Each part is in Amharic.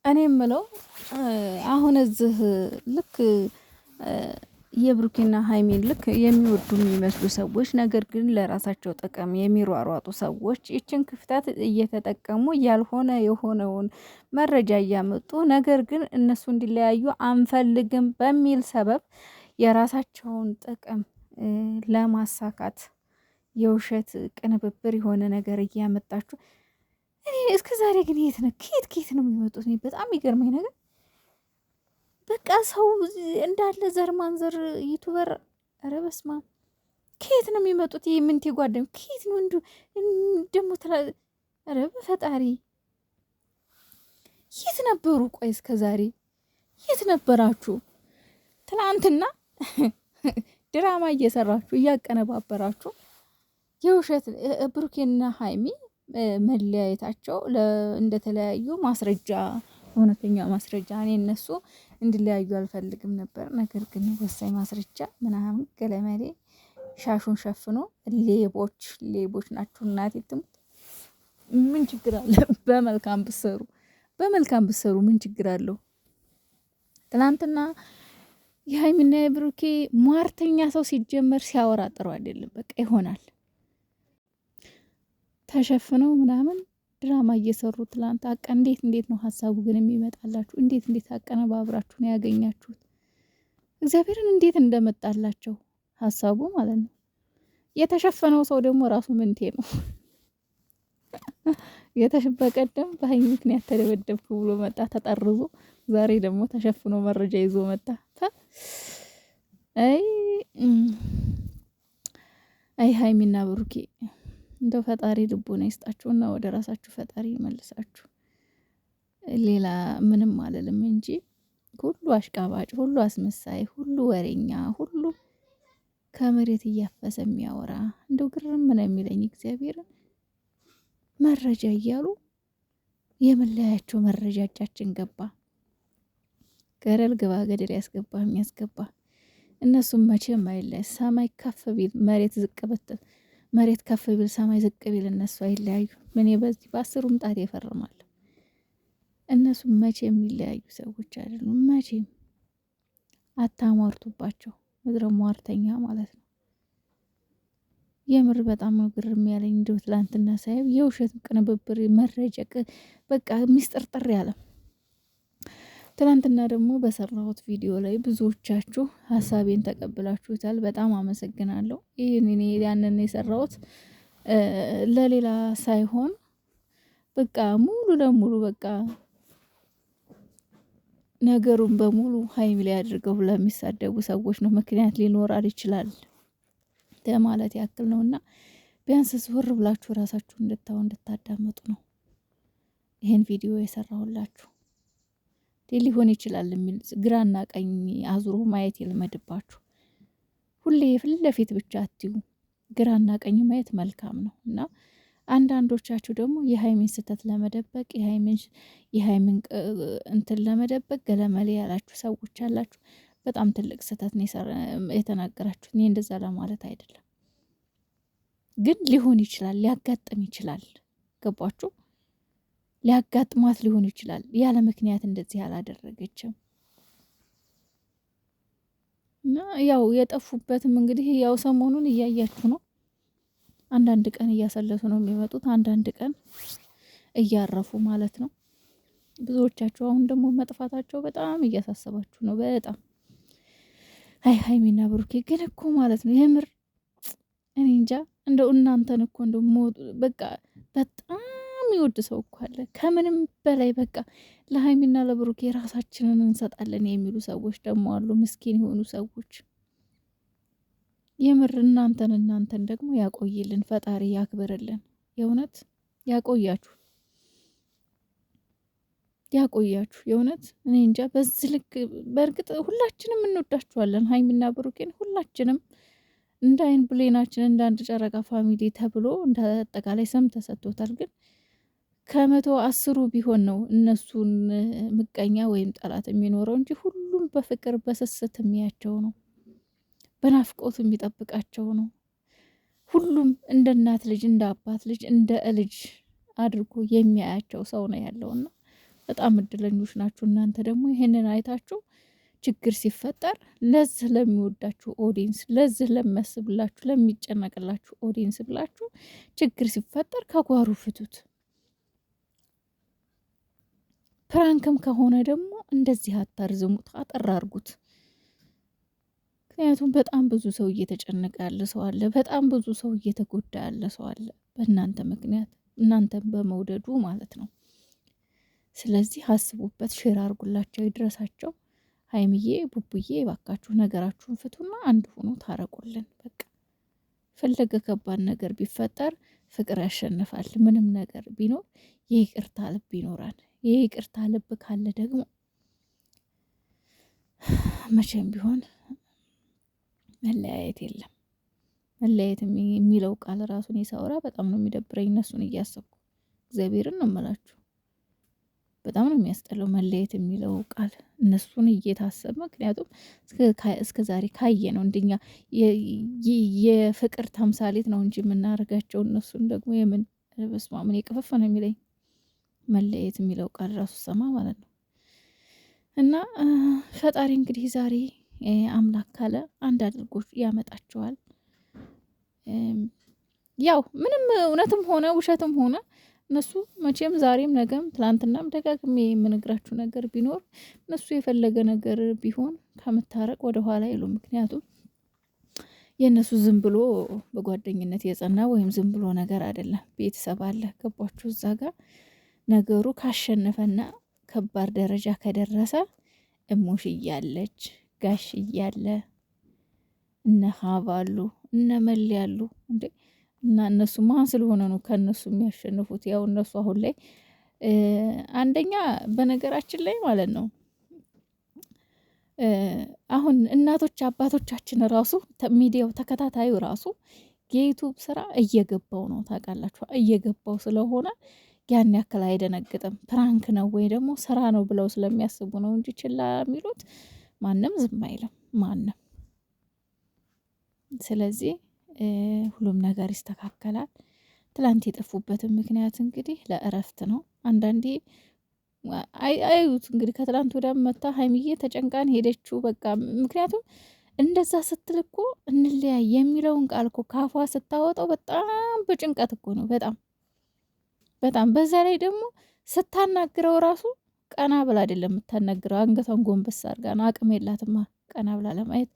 እኔ የምለው አሁን እዚህ ልክ የብሩኬና ሀይሚን ልክ የሚወዱ የሚመስሉ ሰዎች ነገር ግን ለራሳቸው ጥቅም የሚሯሯጡ ሰዎች ይችን ክፍተት እየተጠቀሙ ያልሆነ የሆነውን መረጃ እያመጡ ነገር ግን እነሱ እንዲለያዩ አንፈልግም በሚል ሰበብ የራሳቸውን ጥቅም ለማሳካት የውሸት ቅንብብር የሆነ ነገር እያመጣችሁ እኔ እስከ ዛሬ ግን የት ነው ከየት ነው የሚመጡት? እኔ በጣም ይገርመኝ ነገር በቃ ሰው እንዳለ ዘር ማንዘር ዩቱበር ኧረ በስመ አብ ከየት ነው የሚመጡት? ይሄ ምንቴ ጓደኝ ከየት ነው እንዱ ደግሞ ኧረ በፈጣሪ የት ነበሩ? ቆይ እስከ ዛሬ የት ነበራችሁ? ትናንትና ድራማ እየሰራችሁ እያቀነባበራችሁ የውሸት ብሩኬና ሀይሚ መለያየታቸው እንደተለያዩ ማስረጃ እውነተኛ ማስረጃ እኔ እነሱ እንዲለያዩ አልፈልግም ነበር። ነገር ግን ወሳኝ ማስረጃ ምናምን ገለመሌ ሻሹን ሸፍኖ ሌቦች ናችሁ። እናቴ ትሙት ምን ችግር አለ? በመልካም ብሰሩ ምን ችግር አለው? ትናንትና የሀይሚና የብሩኬ ሟርተኛ ሰው ሲጀመር ሲያወራ ጥሩ አይደለም። በቃ ይሆናል ተሸፍነው ምናምን ድራማ እየሰሩ ትላንት እንዴት ነው ሀሳቡ ግን የሚመጣላችሁ? እንዴት አቀነባብራችሁ ነው ያገኛችሁት? እግዚአብሔርን እንዴት እንደመጣላቸው ሀሳቡ ማለት ነው። የተሸፈነው ሰው ደግሞ ራሱ ምንቴ ነው። በቀደም በሀይሚ ምክንያት ተደበደብኩ ብሎ መጣ ተጠርዞ፣ ዛሬ ደግሞ ተሸፍኖ መረጃ ይዞ መጣ። አይ ሀይሚና ብሩኬ እንደው ፈጣሪ ልቦና ይስጣችሁና ወደ ራሳችሁ ፈጣሪ ይመልሳችሁ። ሌላ ምንም አልልም እንጂ ሁሉ አሽቃባጭ፣ ሁሉ አስመሳይ፣ ሁሉ ወሬኛ፣ ሁሉ ከመሬት እያፈሰ የሚያወራ እንደው ግርም ነው የሚለኝ እግዚአብሔርን መረጃ እያሉ የመለያቸው መረጃ እጃችን ገባ። ገደል ግባ ገደል ያስገባ የሚያስገባ እነሱም መቼም አይለያይ። ሰማይ ከፍ ቢል መሬት ከፍ ቢል ሰማይ ዝቅ ቢል እነሱ አይለያዩ። ምን በዚህ በአስሩም ጣት ይፈርማል። እነሱም መቼም የሚለያዩ ሰዎች አይደሉም። መቼም አታሟርቱባቸው። ምድረ ሟርተኛ ማለት ነው። የምር በጣም ነው ግርም ያለኝ። እንደው ትላንትና ሳይብ የውሸት ቅንብብር መረጃ በቃ ሚስጥርጥር ያለ። ትላንትና ደግሞ በሰራሁት ቪዲዮ ላይ ብዙዎቻችሁ ሀሳቤን ተቀብላችሁታል። በጣም አመሰግናለሁ። ይህን ያንን የሰራሁት ለሌላ ሳይሆን በቃ ሙሉ ለሙሉ በቃ ነገሩን በሙሉ ሀይሚ ላይ አድርገው ለሚሳደቡ ሰዎች ነው። ምክንያት ሊኖራል ይችላል ለማለት ያክል ነውና ቢያንስ ዞር ብላችሁ ራሳችሁ እንድታዳመጡ ነው ይሄን ቪዲዮ የሰራሁላችሁ። ሊሆን ይችላል የሚል ግራና ቀኝ አዙሮ ማየት ይልመድባችሁ። ሁሌ ፊት ለፊት ብቻ አትዩ። ግራና ቀኝ ማየት መልካም ነው እና አንዳንዶቻችሁ ደግሞ የሀይሚን ስህተት ለመደበቅ የሀይሚን እንትን ለመደበቅ ገለመሌ ያላችሁ ሰዎች አላችሁ። በጣም ትልቅ ስህተት ነው የተናገራችሁ። እኔ እንደዛ ለማለት አይደለም፣ ግን ሊሆን ይችላል፣ ሊያጋጥም ይችላል። ገባችሁ? ሊያጋጥማት ሊሆን ይችላል። ያለ ምክንያት እንደዚህ አላደረገችም። እና ያው የጠፉበትም እንግዲህ ያው ሰሞኑን እያያችሁ ነው። አንዳንድ ቀን እያሰለሱ ነው የሚመጡት፣ አንዳንድ ቀን እያረፉ ማለት ነው። ብዙዎቻችሁ አሁን ደግሞ መጥፋታቸው በጣም እያሳሰባችሁ ነው። በጣም ሀይሚና ብሩኬ ግን እኮ ማለት ነው የምር እኔ እንጃ እንደው እናንተን እኮ እንደው በቃ በጣም የሚወድ ሰው እኮ አለ ከምንም በላይ በቃ ለሀይሚና ለብሩኬ ራሳችንን እንሰጣለን የሚሉ ሰዎች ደግሞ አሉ። ምስኪን የሆኑ ሰዎች የምር እናንተን ደግሞ ያቆይልን ፈጣሪ ያክብርልን። የእውነት ያቆያችሁ የእውነት እኔ እንጃ በዚህ ልክ በእርግጥ ሁላችንም እንወዳችኋለን ሀይሚና ብሩኬን ሁላችንም እንደ አይን ብሌናችን እንደ አንድ ጨረቃ ፋሚሊ ተብሎ እንደ አጠቃላይ ስም ተሰጥቶታል። ግን 110 ቢሆን ነው እነሱን ምቀኛ ወይም ጠላት የሚኖረው እንጂ ሁሉም በፍቅር በስስት የሚያቸው ነው፣ በናፍቆት የሚጠብቃቸው ነው። ሁሉም እንደ እናት ልጅ እንደ አባት ልጅ እንደ ልጅ አድርጎ የሚያያቸው ሰው ነው ያለውና በጣም እድለኞች ናችሁ። እናንተ ደግሞ ይሄንን አይታችሁ ችግር ሲፈጠር ለዚህ ለሚወዳችሁ ኦዲንስ፣ ለዚህ ለሚያስብላችሁ ለሚጨነቅላችሁ ኦዲንስ ብላችሁ ችግር ሲፈጠር ከጓሩ ፍቱት። ፕራንክም ከሆነ ደግሞ እንደዚህ አታርዝሙት፣ አጠር አርጉት። ምክንያቱም በጣም ብዙ ሰው እየተጨነቀ ያለ ሰው አለ። በጣም ብዙ ሰው እየተጎዳ ያለ ሰው አለ በእናንተ ምክንያት፣ እናንተን በመውደዱ ማለት ነው። ስለዚህ አስቡበት፣ ሼር አርጉላቸው፣ ይድረሳቸው። ሀይሚዬ ቡቡዬ ባካችሁ ነገራችሁን ፍቱና አንድ ሆኖ ታረቁልን። በቃ ፈለገ ከባድ ነገር ቢፈጠር ፍቅር ያሸንፋል። ምንም ነገር ቢኖር የይቅርታ ልብ ይኖራል። የይቅርታ ልብ ካለ ደግሞ መቼም ቢሆን መለያየት የለም። መለያየት የሚለው ቃል ራሱን የሳወራ በጣም ነው የሚደብረኝ። እነሱን እያሰብኩ እግዚአብሔርን ነው የምላችሁ። በጣም ነው የሚያስጠላው መለየት የሚለው ቃል እነሱን እየታሰብ። ምክንያቱም እስከ ዛሬ ካየ ነው እንደኛ የፍቅር ተምሳሌት ነው እንጂ የምናደርጋቸው እነሱን ደግሞ የምን በስመ አብ የቅፍፍ ነው የሚለኝ መለየት የሚለው ቃል ራሱ ሰማ ማለት ነው። እና ፈጣሪ እንግዲህ ዛሬ አምላክ ካለ አንድ አድርጎ ያመጣቸዋል። ያው ምንም እውነትም ሆነ ውሸትም ሆነ እነሱ መቼም ዛሬም ነገም ትላንትናም ደጋግሜ የምነግራችሁ ነገር ቢኖር እነሱ የፈለገ ነገር ቢሆን ከምታረቅ ወደ ኋላ ይሉ። ምክንያቱም የእነሱ ዝም ብሎ በጓደኝነት የጸና ወይም ዝም ብሎ ነገር አይደለም። ቤተሰብ አለ። ገባችሁ? እዛ ጋር ነገሩ ካሸነፈና ከባድ ደረጃ ከደረሰ እሞሽ እያለች ጋሽ እያለ እነ ሀባሉ እነ መል ያሉ እንዴ እና እነሱ ማን ስለሆነ ነው ከእነሱ የሚያሸንፉት? ያው እነሱ አሁን ላይ አንደኛ በነገራችን ላይ ማለት ነው አሁን እናቶች አባቶቻችን ራሱ ሚዲያው ተከታታዩ ራሱ የዩቱብ ስራ እየገባው ነው። ታውቃላችሁ፣ እየገባው ስለሆነ ያን ያክል አይደነግጥም። ፕራንክ ነው ወይ ደግሞ ስራ ነው ብለው ስለሚያስቡ ነው እንጂ ችላ የሚሉት ማንም ዝም አይልም ማንም። ስለዚህ ሁሉም ነገር ይስተካከላል። ትላንት የጠፉበትን ምክንያት እንግዲህ ለእረፍት ነው። አንዳንዴ አዩት እንግዲህ ከትላንት ወዲያ መታ ሀይሚዬ ተጨንቃን ሄደችው። በቃ ምክንያቱም እንደዛ ስትል እኮ እንለያይ የሚለውን ቃል እኮ ካፏ ስታወጣው በጣም በጭንቀት እኮ ነው። በጣም በዛ ላይ ደግሞ ስታናግረው ራሱ ቀና ብላ አይደለም የምታናግረው፣ አንገቷን ጎንበስ አድርጋ ነው። አቅም የላትማ ቀና ብላ ለማየት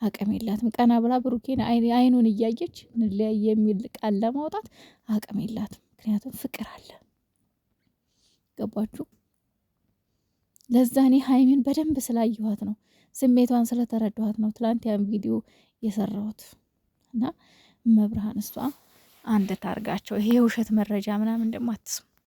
አቅም የላትም። ቀና ብላ ብሩኬን አይኑን እያየች እንለያይ የሚል ቃል ለማውጣት አቅም የላትም። ምክንያቱም ፍቅር አለ። ገባችሁ? ለዛ እኔ ሀይሚን በደንብ ስላየኋት ነው፣ ስሜቷን ስለተረዳኋት ነው ትላንት ያን ቪዲዮ የሰራሁት። እና መብርሃን እሷ አንድ ታርጋቸው። ይሄ የውሸት መረጃ ምናምን ደግሞ አትስሙ።